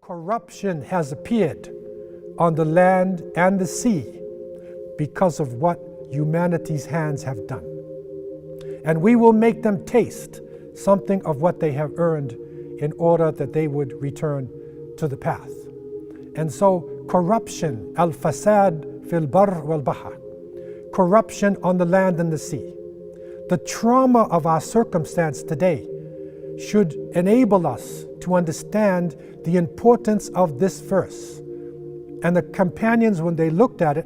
Corruption has appeared on the land and the sea because of what humanity's hands have done. And we will make them taste something of what they have earned in order that they would return to the path. And so corruption, al-fasad fil barr wal bahr, corruption on the land and the sea. The trauma of our circumstance today should enable us to understand the importance of this verse. And the companions, when they looked at it,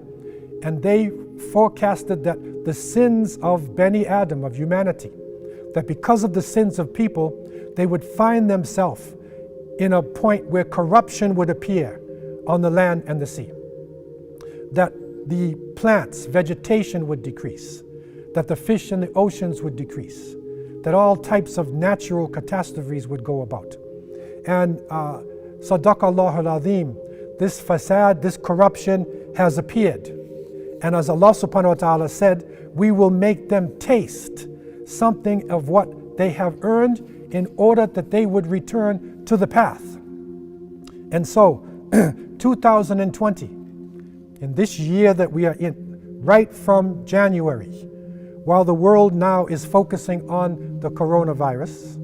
and they forecasted that the sins of Bani Adam, of humanity, that because of the sins of people, they would find themselves in a point where corruption would appear on the land and the sea. That the plants, vegetation would decrease, that the fish in the oceans would decrease, that all types of natural catastrophes would go about. And Sadaqallahu al-Azim, this fasad, this corruption has appeared. And as Allah subhanahu wa ta'ala said, we will make them taste something of what they have earned in order that they would return to the path. And so, 2020, in this year that we are in, right from January, while the world now is focusing on the coronavirus,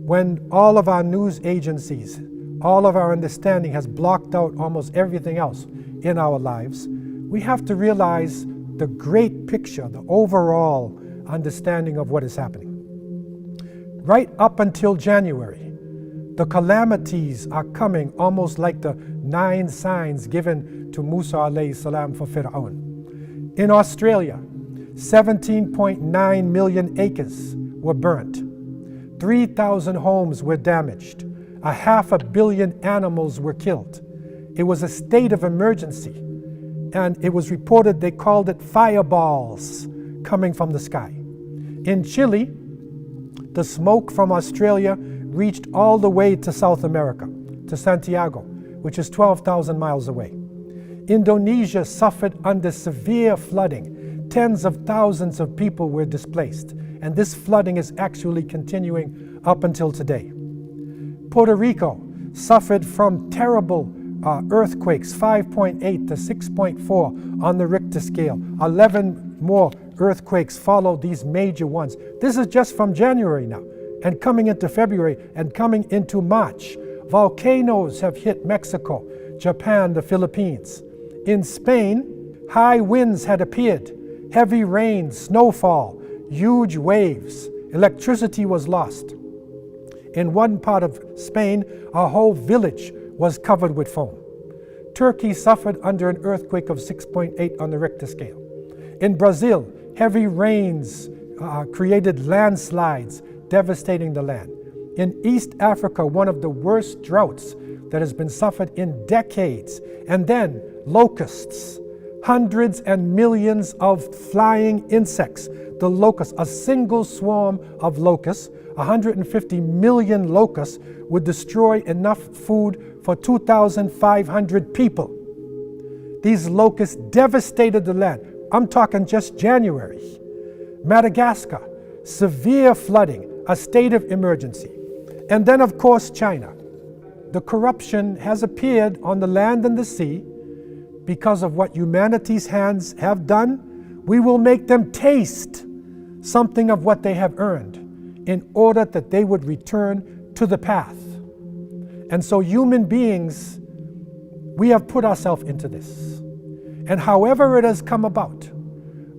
when all of our news agencies, all of our understanding has blocked out almost everything else in our lives, we have to realize the great picture, the overall understanding of what is happening. Right up until January, the calamities are coming almost like the 9 signs given to Musa alayhi salam for Fir'aun. In Australia, 17.9 million acres were burnt. 3,000 homes were damaged. 500 million animals were killed. It was a state of emergency, and it was reported they called it fireballs coming from the sky. In Chile, the smoke from Australia reached all the way to South America, to Santiago, which is 12,000 miles away. Indonesia suffered under severe flooding. Tens of thousands of people were displaced, and this flooding is actually continuing up until today. Puerto Rico suffered from terrible earthquakes, 5.8 to 6.4 on the Richter scale. 11 more earthquakes followed these major ones. This is just from January now, and coming into February, and coming into March. Volcanoes have hit Mexico, Japan, the Philippines. In Spain, high winds had appeared, heavy rain, snowfall, huge waves. Electricity was lost. In one part of Spain, a whole village was covered with foam. Turkey suffered under an earthquake of 6.8 on the Richter scale. In Brazil, heavy rains created landslides, devastating the land. In East Africa, one of the worst droughts that has been suffered in decades. And then locusts, hundreds and millions of flying insects. The locusts, a single swarm of locusts, 150 million locusts would destroy enough food for 2,500 people. These locusts devastated the land. I'm talking just January. Madagascar, severe flooding, a state of emergency. And then, of course, China. The corruption has appeared on the land and the sea because of what humanity's hands have done. We will make them taste something of what they have earned in order that they would return to the path. And so human beings, we have put ourselves into this. And however it has come about,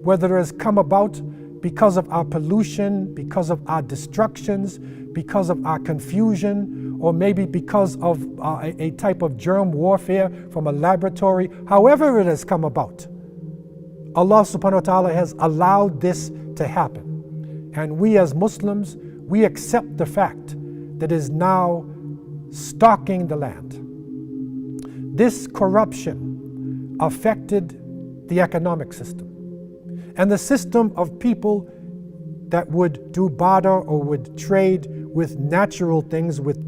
whether it has come about because of our pollution, because of our destructions, because of our confusion, or maybe because of a type of germ warfare from a laboratory, however it has come about, Allah subhanahu wa ta'ala has allowed this to happen. And we as Muslims, we accept the fact that it is now stalking the land. This corruption affected the economic system. And the system of people that would do barter or would trade with natural things with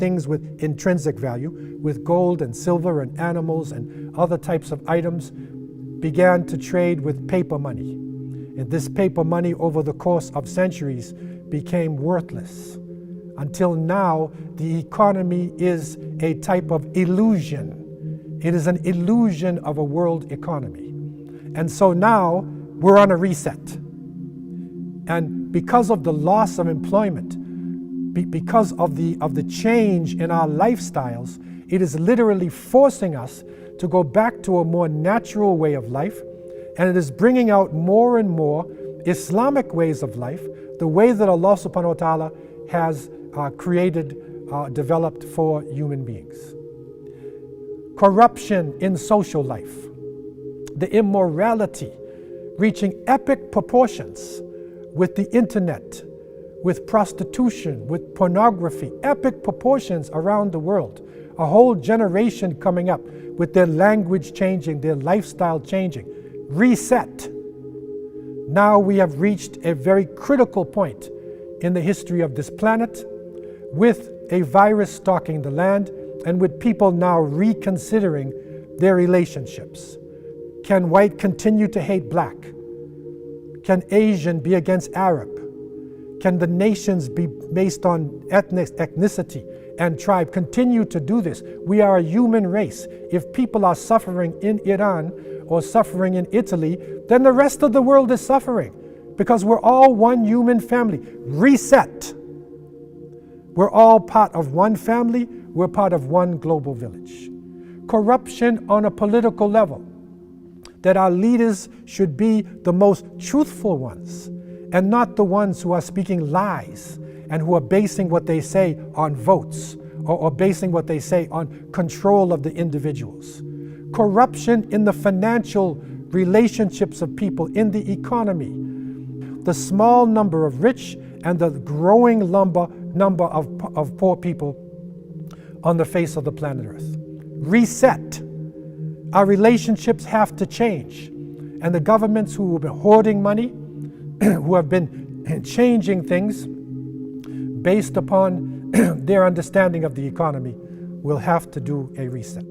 intrinsic value, with gold and silver and animals and other types of items, began to trade with paper money. And this paper money over the course of centuries became worthless until now, the economy is a type of illusion. It is an illusion of a world economy. And so now we're on a reset. And because of the loss of employment, because of the change in our lifestyles, it is literally forcing us to go back to a more natural way of life, and it is bringing out more and more Islamic ways of life, the way that Allah subhanahu wa ta'ala has developed for human beings. Corruption in social life, the immorality reaching epic proportions with the internet, with prostitution, with pornography, epic proportions around the world. A whole generation coming up with their language changing, their lifestyle changing. Reset. Now we have reached a very critical point in the history of this planet, with a virus stalking the land and with people now reconsidering their relationships. Can white continue to hate black? Can Asian be against Arab? Can the nations be based on ethnicity and tribe continue to do this? We are a human race. If people are suffering in Iran or suffering in Italy, then the rest of the world is suffering, because we're all one human family. Reset. We're all part of one family. We're part of one global village. Corruption on a political level, that our leaders should be the most truthful ones and not the ones who are speaking lies and who are basing what they say on votes or basing what they say on control of the individuals. Corruption in the financial relationships of people, in the economy. The small number of rich and the growing number of poor people on the face of the planet Earth. Reset. Our relationships have to change. And the governments who have been hoarding money, who have been changing things based upon their understanding of the economy, will have to do a reset.